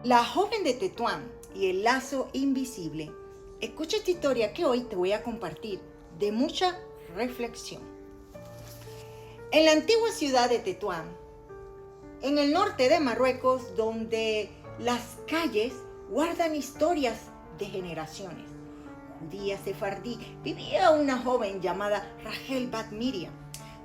La joven de Tetuán y el lazo invisible. Escucha esta historia que hoy te voy a compartir de mucha reflexión. En la antigua ciudad de Tetuán, en el norte de Marruecos, donde las calles guardan historias de generaciones, judía sefardí, vivía una joven llamada Rahel Bat Miriam.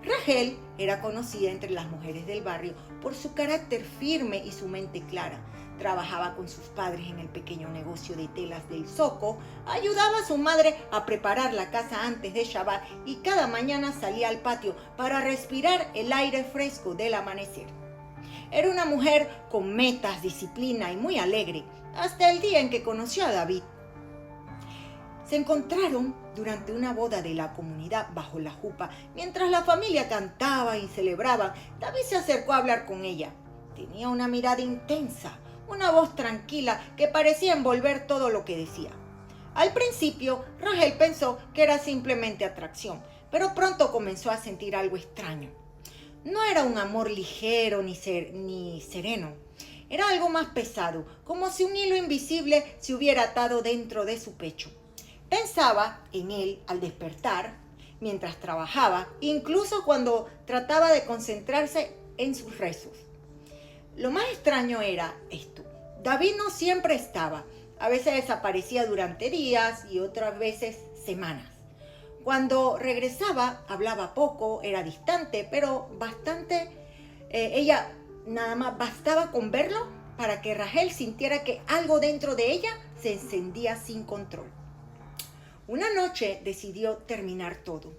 Rahel era conocida entre las mujeres del barrio por su carácter firme y su mente clara. Trabajaba con sus padres en el pequeño negocio de telas del Zoco, ayudaba a su madre a preparar la casa antes de Shabbat y cada mañana salía al patio para respirar el aire fresco del amanecer. Era una mujer con metas, disciplina y muy alegre, hasta el día en que conoció a David. Se encontraron durante una boda de la comunidad bajo la jupa. Mientras la familia cantaba y celebraba, David se acercó a hablar con ella. Tenía una mirada intensa, una voz tranquila que parecía envolver todo lo que decía. Al principio, Rahel pensó que era simplemente atracción, pero pronto comenzó a sentir algo extraño. No era un amor ligero ni sereno. Era algo más pesado, como si un hilo invisible se hubiera atado dentro de su pecho. Pensaba en él al despertar, mientras trabajaba, incluso cuando trataba de concentrarse en sus rezos. Lo más extraño era esto. David no siempre estaba. A veces desaparecía durante días y otras veces semanas. Cuando regresaba, hablaba poco, era distante, pero bastante. Ella nada más bastaba con verlo para que Rahel sintiera que algo dentro de ella se encendía sin control. Una noche decidió terminar todo.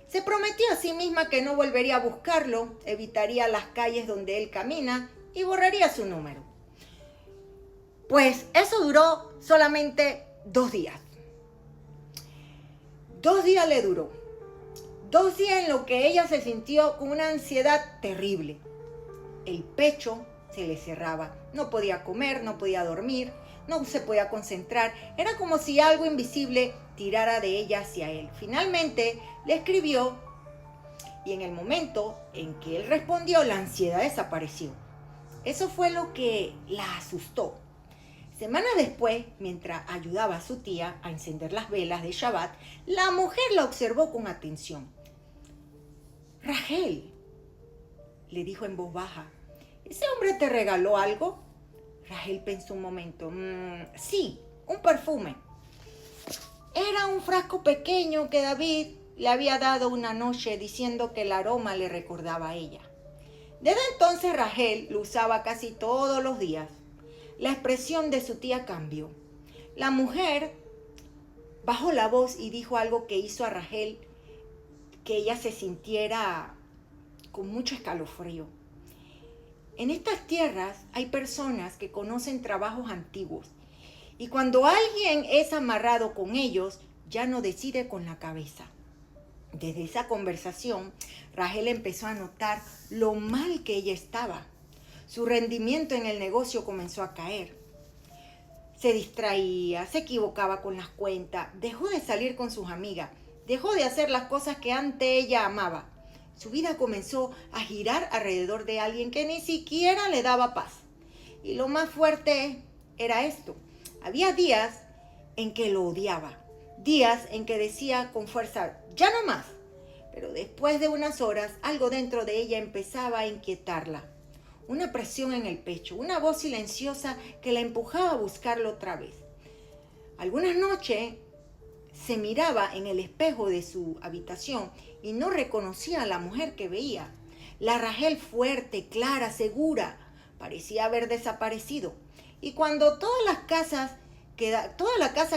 Se prometió a sí misma que no volvería a buscarlo, evitaría las calles donde él camina y borraría su número. Pues eso duró solamente 2 días. 2 días le duró. 2 días en los que ella se sintió con una ansiedad terrible. El pecho se le cerraba. No podía comer, no podía dormir, no se podía concentrar. Era como si algo invisible tirara de ella hacia él. Finalmente le escribió y en el momento en que él respondió, la ansiedad desapareció. Eso fue lo que la asustó. Semanas después, mientras ayudaba a su tía a encender las velas de Shabbat, la mujer la observó con atención. Rahel, le dijo en voz baja, ¿ese hombre te regaló algo? Rahel pensó un momento. Sí, un perfume. Era un frasco pequeño que David le había dado una noche diciendo que el aroma le recordaba a ella. Desde entonces Rahel lo usaba casi todos los días. La expresión de su tía cambió. La mujer bajó la voz y dijo algo que hizo a Rahel que ella se sintiera con mucho escalofrío. En estas tierras hay personas que conocen trabajos antiguos y cuando alguien es amarrado con ellos, ya no decide con la cabeza. Desde esa conversación, Rahel empezó a notar lo mal que ella estaba. Su rendimiento en el negocio comenzó a caer. Se distraía, se equivocaba con las cuentas, dejó de salir con sus amigas, dejó de hacer las cosas que antes ella amaba. Su vida comenzó a girar alrededor de alguien que ni siquiera le daba paz. Y lo más fuerte era esto. Había días en que lo odiaba, días en que decía con fuerza, ya no más. Pero después de unas horas, algo dentro de ella empezaba a inquietarla. Una presión en el pecho, una voz silenciosa que la empujaba a buscarlo otra vez. Algunas noches se miraba en el espejo de su habitación y no reconocía a la mujer que veía. La Rahel fuerte, clara, segura, parecía haber desaparecido. Y cuando toda la casa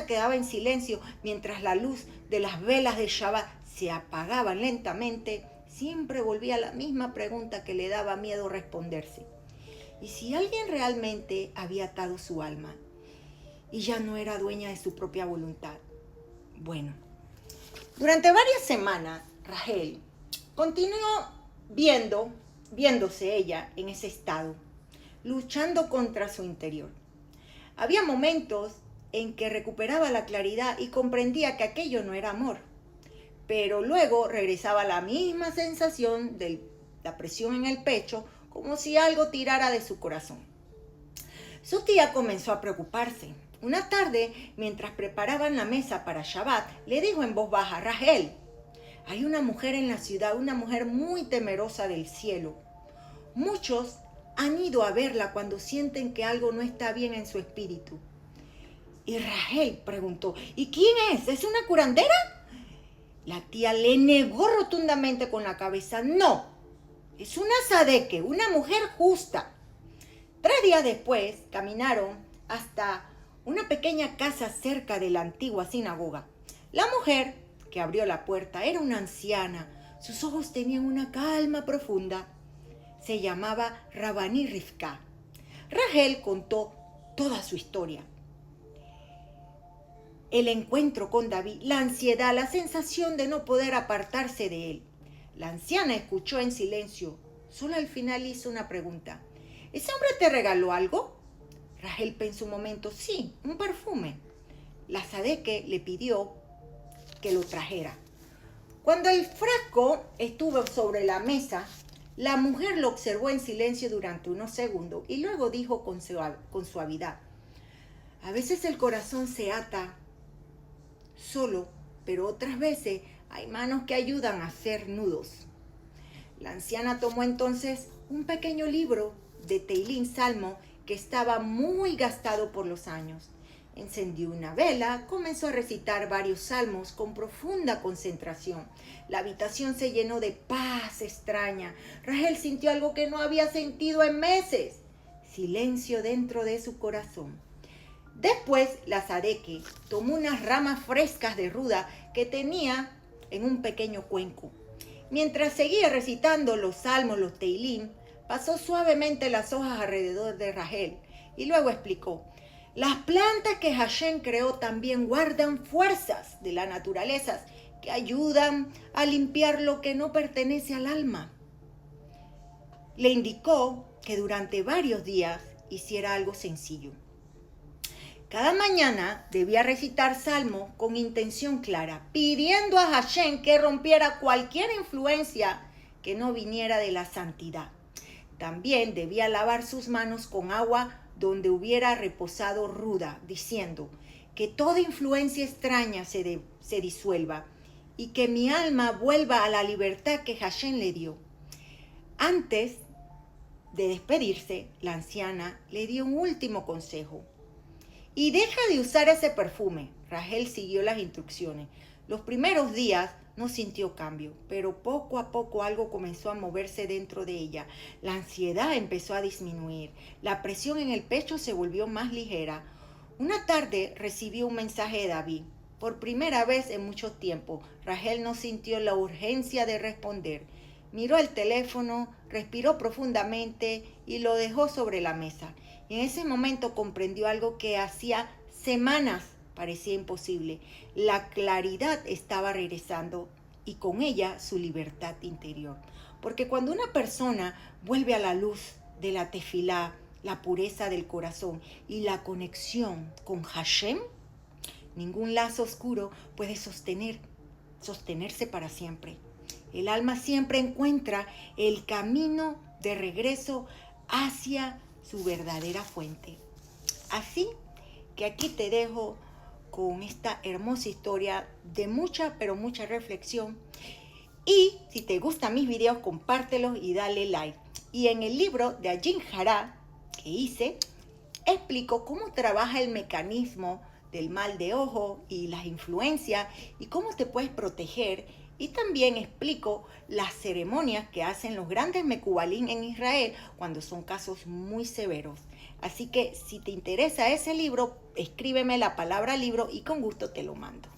quedaba en silencio, mientras la luz de las velas de Shabbat se apagaba lentamente, siempre volvía a la misma pregunta que le daba miedo responderse. ¿Y si alguien realmente había atado su alma y ya no era dueña de su propia voluntad? Bueno, durante varias semanas, Rahel continuó viéndose ella en ese estado, luchando contra su interior. Había momentos en que recuperaba la claridad y comprendía que aquello no era amor. Pero luego regresaba la misma sensación de la presión en el pecho, como si algo tirara de su corazón. Su tía comenzó a preocuparse. Una tarde, mientras preparaban la mesa para Shabbat, le dijo en voz baja: Rachel, hay una mujer en la ciudad, una mujer muy temerosa del cielo. Muchos han ido a verla cuando sienten que algo no está bien en su espíritu. Y Rachel preguntó: ¿y quién es? ¿Es una curandera? La tía le negó rotundamente con la cabeza: no, es una sadeque, una mujer justa. 3 días después caminaron hasta una pequeña casa cerca de la antigua sinagoga. La mujer que abrió la puerta era una anciana. Sus ojos tenían una calma profunda. Se llamaba Rabani Rivka. Rachel contó toda su historia. El encuentro con David, la ansiedad, la sensación de no poder apartarse de él. La anciana escuchó en silencio. Solo al final hizo una pregunta: ¿ese hombre te regaló algo? Rachel pensó un momento: sí, un perfume. La sadeque le pidió que lo trajera. Cuando el frasco estuvo sobre la mesa, la mujer lo observó en silencio durante unos segundos y luego dijo con suavidad: a veces el corazón se ata solo, pero otras veces hay manos que ayudan a hacer nudos. La anciana tomó entonces un pequeño libro de Teilín, salmo, que estaba muy gastado por los años. Encendió una vela, comenzó a recitar varios salmos con profunda concentración. La habitación se llenó de paz extraña. Rachel sintió algo que no había sentido en meses: silencio dentro de su corazón. Después, la sadeque tomó unas ramas frescas de ruda que tenía en un pequeño cuenco. Mientras seguía recitando los salmos, los teilín, pasó suavemente las hojas alrededor de Rachel y luego explicó: las plantas que Hashem creó también guardan fuerzas de la naturaleza que ayudan a limpiar lo que no pertenece al alma. Le indicó que durante varios días hiciera algo sencillo. Cada mañana debía recitar salmos con intención clara, pidiendo a Hashem que rompiera cualquier influencia que no viniera de la santidad. También debía lavar sus manos con agua donde hubiera reposado ruda, diciendo: que toda influencia extraña se disuelva y que mi alma vuelva a la libertad que Hashem le dio. Antes de despedirse, la anciana le dio un último consejo: y deja de usar ese perfume. Rachel siguió las instrucciones. Los primeros días no sintió cambio, pero poco a poco algo comenzó a moverse dentro de ella. La ansiedad empezó a disminuir. La presión en el pecho se volvió más ligera. Una tarde recibió un mensaje de David. Por primera vez en mucho tiempo, Rachel no sintió la urgencia de responder. Miró el teléfono, respiró profundamente y lo dejó sobre la mesa. Y en ese momento comprendió algo que hacía semanas parecía imposible. La claridad estaba regresando y con ella su libertad interior. Porque cuando una persona vuelve a la luz de la tefilá, la pureza del corazón y la conexión con Hashem, ningún lazo oscuro puede sostenerse para siempre. El alma siempre encuentra el camino de regreso hacia su verdadera fuente. Así que aquí te dejo con esta hermosa historia de mucha, pero mucha reflexión. Y si te gustan mis videos, compártelos y dale like. Y en el libro de Ajin Hará que hice, explico cómo trabaja el mecanismo del mal de ojo y las influencias y cómo te puedes proteger. Y también explico las ceremonias que hacen los grandes mekubalín en Israel cuando son casos muy severos. Así que si te interesa ese libro, escríbeme la palabra libro y con gusto te lo mando.